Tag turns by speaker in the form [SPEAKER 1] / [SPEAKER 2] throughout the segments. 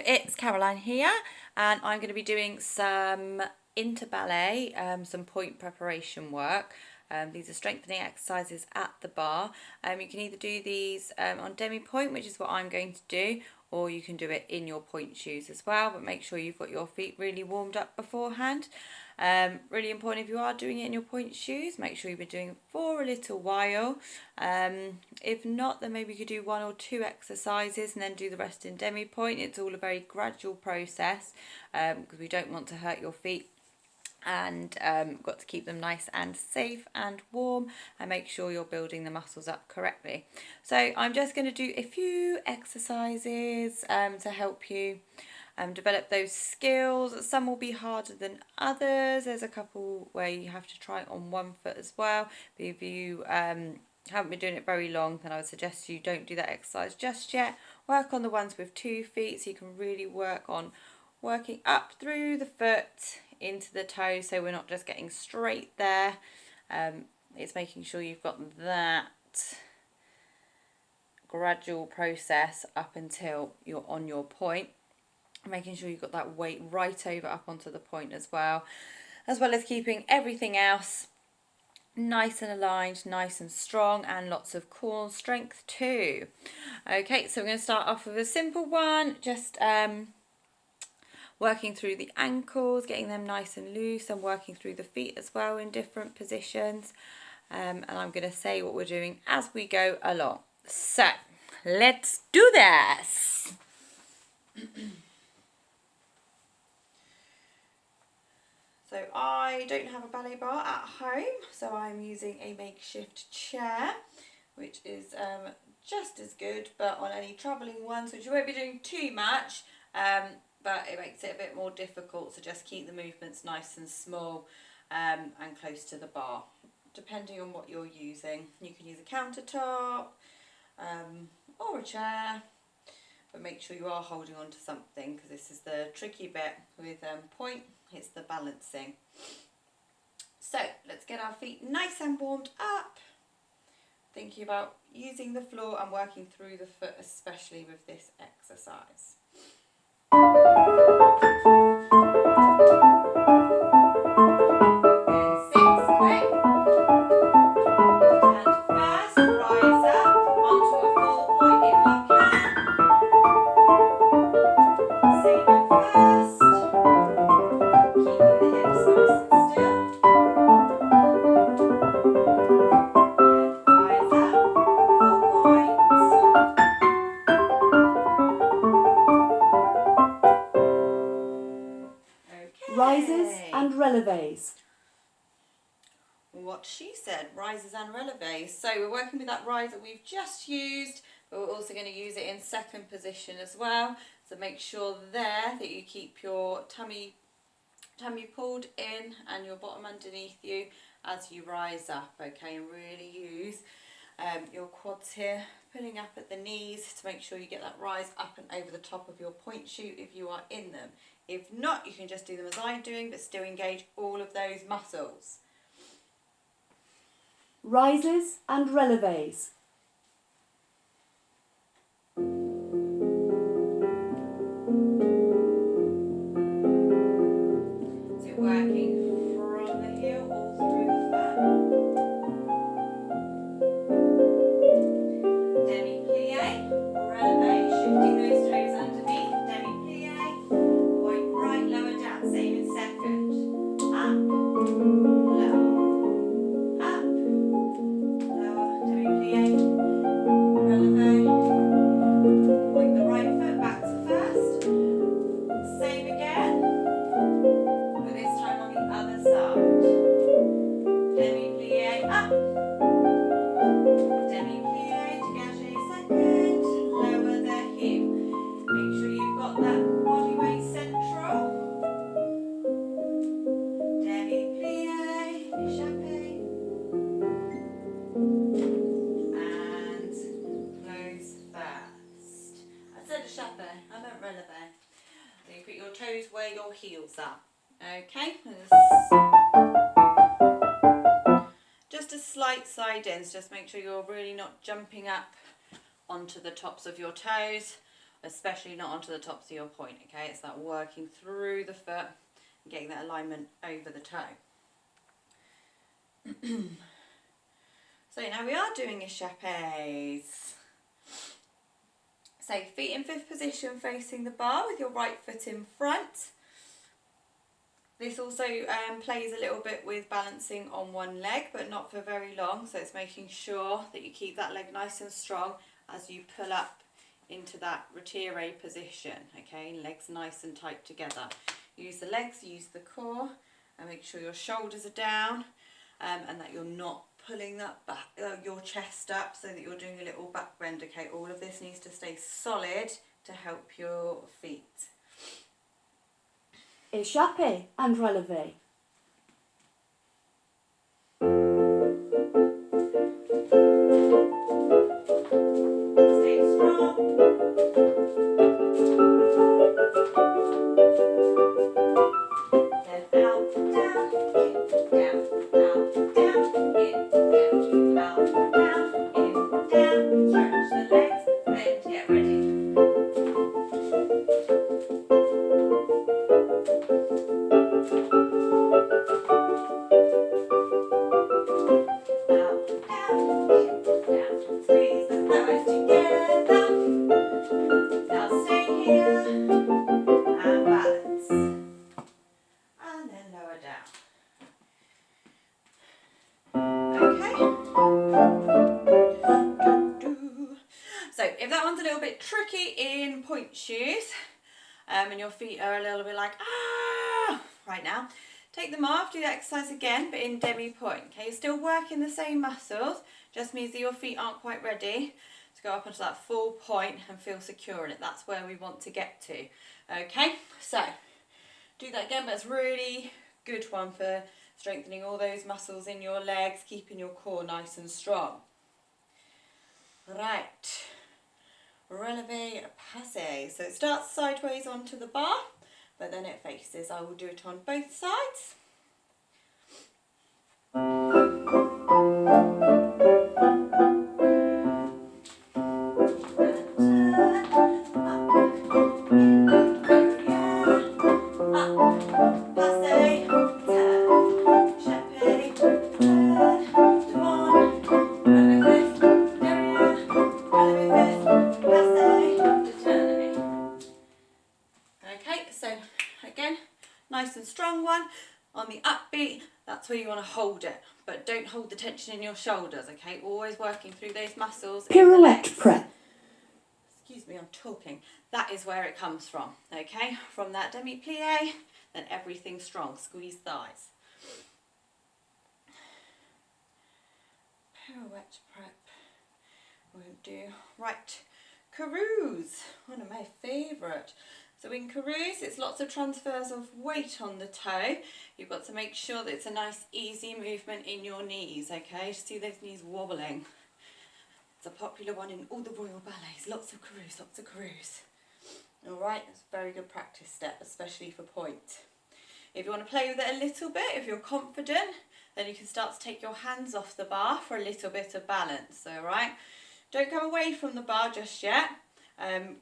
[SPEAKER 1] it's Caroline here, and I'm going to be doing some ballet, some point preparation work. These are strengthening exercises at the bar. You can either do these on demi-pointe, which is what I'm going to do, or you can do it in your pointe shoes as well, but make sure you've got your feet really warmed up beforehand. Really important, if you are doing it in your pointe shoes, make sure you've been doing it for a little while. If not, then maybe you could do 1 or 2 exercises and then do the rest in demi-pointe. It's all a very gradual process because we don't want to hurt your feet, and got to keep them nice and safe and warm, and make sure you're building the muscles up correctly. So I'm just going to do a few exercises to help you develop those skills. Some will be harder than others. There's a couple where you have to try it on one foot as well, but if you haven't been doing it very long, then I would suggest you don't do that exercise just yet. Work on the ones with 2 feet, so you can really work on working up through the foot into the toe, so we're not just getting straight there. It's making sure you've got that gradual process up until you're on your point, making sure you've got that weight right over up onto the point as well as keeping everything else nice and aligned, nice and strong, and lots of core strength too. Okay, so we're going to start off with a simple one, just working through the ankles, getting them nice and loose, and working through the feet as well in different positions. And I'm going to say what we're doing as we go along. So let's do this. So I don't have a ballet bar at home, so I'm using a makeshift chair, which is just as good, but on any travelling ones, which you won't be doing too much, but it makes it a bit more difficult, so just keep the movements nice and small and close to the bar, depending on what you're using. You can use a countertop or a chair, but make sure you are holding on to something, because this is the tricky bit with pointe, it's the balancing. So let's get our feet nice and warmed up, thinking about using the floor and working through the foot, especially with this exercise.
[SPEAKER 2] Rises and releves.
[SPEAKER 1] What she said, rises and releves. So we're working with that rise that we've just used, but we're also going to use it in second position as well. So make sure there that you keep your tummy pulled in and your bottom underneath you as you rise up, okay, and really use your quads here, pulling up at the knees to make sure you get that rise up and over the top of your pointe shoe if you are in them. If not, you can just do them as I'm doing, but still engage all of those muscles.
[SPEAKER 2] Rises and releves.
[SPEAKER 1] So working from the heel all through the foot. Demi-plie, releve, shifting those toes underneath. Demi-plie, point right, lower down, same in second. Up, lower, up, lower, demi-plie, releve. Point the right foot back to first. Same again, but this time on the other side. Demi-plie, up. Demi-plie, dégagez second. Lower the hip. Make sure you've got that body weight central. Demi-plie, échappé. And close first. I said échappé, I meant releve. So you put your toes where your heels are. Okay, just a slight side in, so just make sure you're really not jumping up onto the tops of your toes especially not onto the tops of your point, okay? It's that working through the foot and getting that alignment over the toe. So now we are doing a chapees. So feet in fifth position facing the bar with your right foot in front. This also plays a little bit with balancing on one leg, but not for very long. So it's making sure that you keep that leg nice and strong as you pull up into that retire position, okay? Legs nice and tight together. Use the legs, use the core, and make sure your shoulders are down and that you're not pulling that back, your chest up so that you're doing a little back bend, okay? All of this needs to stay solid to help your feet.
[SPEAKER 2] Échappé and relevé.
[SPEAKER 1] Stay strong. Then out, down, in, down, out, down, in, down, out, down, in, down. Stretch the legs, bend, get ready. Out, down, in, down. Squeeze the thighs together. Now stay here and balance. And then lower down. Okay. So if that one's a little bit tricky in point shoes, and your feet are a little bit like, ah, right now, take them off, do the exercise again, but in demi-point. Okay, you're still working the same muscles, just means that your feet aren't quite ready to go up onto that full point and feel secure in it. That's where we want to get to. Okay, so do that again, but it's a really good one for strengthening all those muscles in your legs, keeping your core nice and strong. Right. Releve passe. So it starts sideways onto the bar, but then it faces. I will do it on both sides. Nice and strong one. On the upbeat, that's where you want to hold it, but don't hold the tension in your shoulders, okay? Always working through those muscles.
[SPEAKER 2] Pirouette prep.
[SPEAKER 1] Excuse me, I'm talking. That is where it comes from, okay? From that demi-plie, then everything's strong. Squeeze thighs. Pirouette prep. We'll do, right, carouse, one of my favourite. So in carouse, it's lots of transfers of weight on the toe. You've got to make sure that it's a nice, easy movement in your knees, okay? See those knees wobbling. It's a popular one in all the royal ballets. Lots of carouse, lots of carouse. All right, it's a very good practice step, especially for point. If you want to play with it a little bit, if you're confident, then you can start to take your hands off the bar for a little bit of balance, all right? Don't come away from the bar just yet.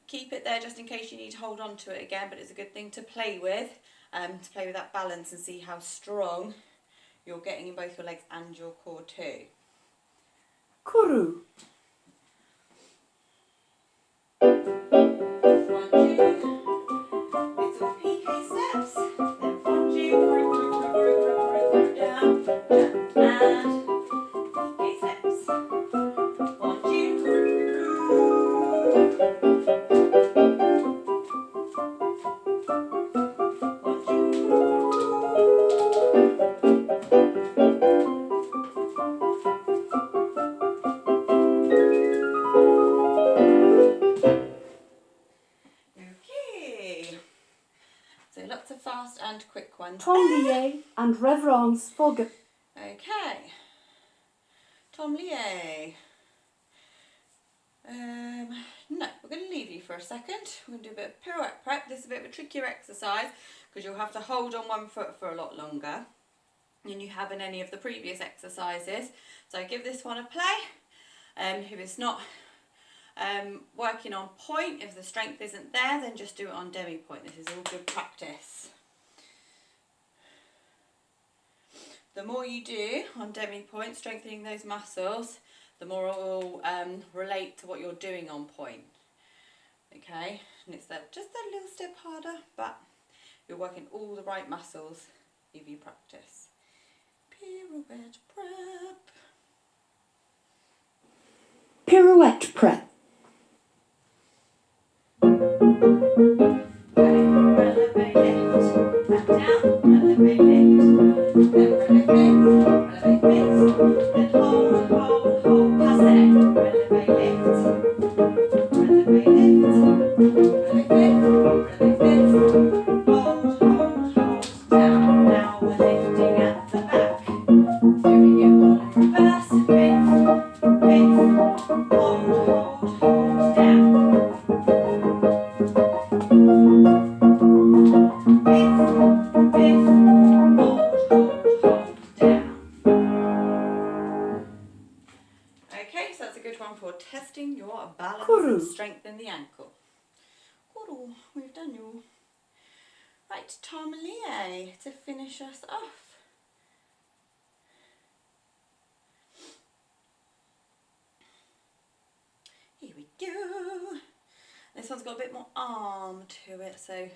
[SPEAKER 1] Keep it there just in case you need to hold on to it again, but it's a good thing to play with that balance and see how strong you're getting in both your legs and your core too.
[SPEAKER 2] Kourou.
[SPEAKER 1] Little piqué steps, then fondue, down, and piqué steps. So lots of fast and quick ones.
[SPEAKER 2] Tomlier and reverence for
[SPEAKER 1] Okay. Tomlier. No, we're going to leave you for a second. We're going to do a bit of pirouette prep. This is a bit of a trickier exercise because you'll have to hold on one foot for a lot longer than you have in any of the previous exercises. So give this one a play. If it's not working on point. If the strength isn't there, then just do it on demi-point. This is all good practice. The more you do on demi-point, strengthening those muscles, the more it will relate to what you're doing on point. Okay, and it's just a little step harder, but you're working all the right muscles if you practice. Pirouette prep.
[SPEAKER 2] Pirouette prep.
[SPEAKER 1] Releve lift, back down, releve lift, then releve, releve lift, then hold, passe, releve lift, releve lift, releve lift, hold, down. Now we're lifting at the back, doing it all in reverse, lift, hold, down. Okay, so that's a good one for testing your balance and strength in the ankle. We've done your right Tarmalie to finish us off. Here we go. This one's got a bit more arm to it, so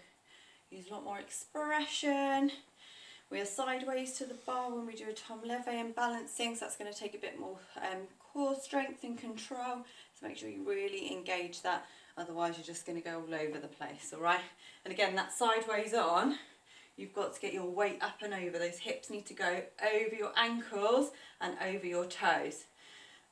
[SPEAKER 1] use a lot more expression. We are sideways to the bar when we do a tom leve and balancing, so that's going to take a bit more core strength and control. So make sure you really engage that, otherwise you're just going to go all over the place, all right? And again, that sideways on, you've got to get your weight up and over. Those hips need to go over your ankles and over your toes.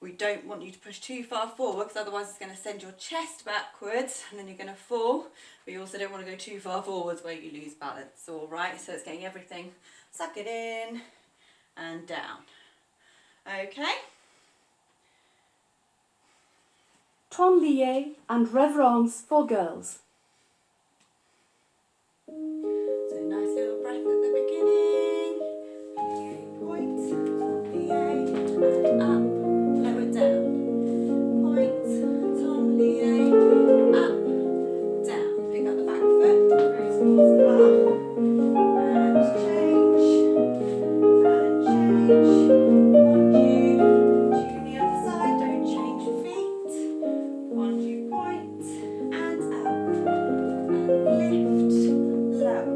[SPEAKER 1] We don't want you to push too far forward, because otherwise it's going to send your chest backwards and then you're going to fall. But you also don't want to go too far forwards where you lose balance, all right? So it's getting everything, suck it in and down. Okay?
[SPEAKER 2] Tonlier and reverence for girls.
[SPEAKER 1] So nice little breath at the beginning. Plie, point, plie, and up. Lower down. Point, tonlier, up, down. Pick up the back foot, go towards the bar, and change, Fondu, to the other side, don't change feet. Fondu, point, and up, and lift, lower,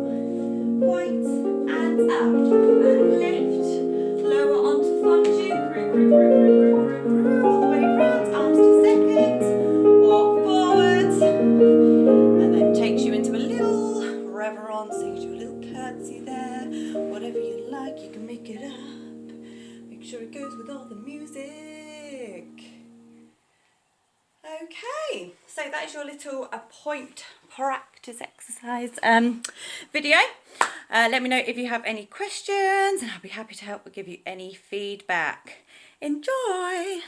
[SPEAKER 1] point, and up, and lift, lower onto fondu, all the way round, arms to second, walk forwards, and then takes you into a little reverence, so you do a little curtsy there, whatever you like, you can make it up, make sure it goes with all the music. Okay, so that is your little point practice exercise video. Let me know if you have any questions and I'll be happy to help or give you any feedback. Enjoy!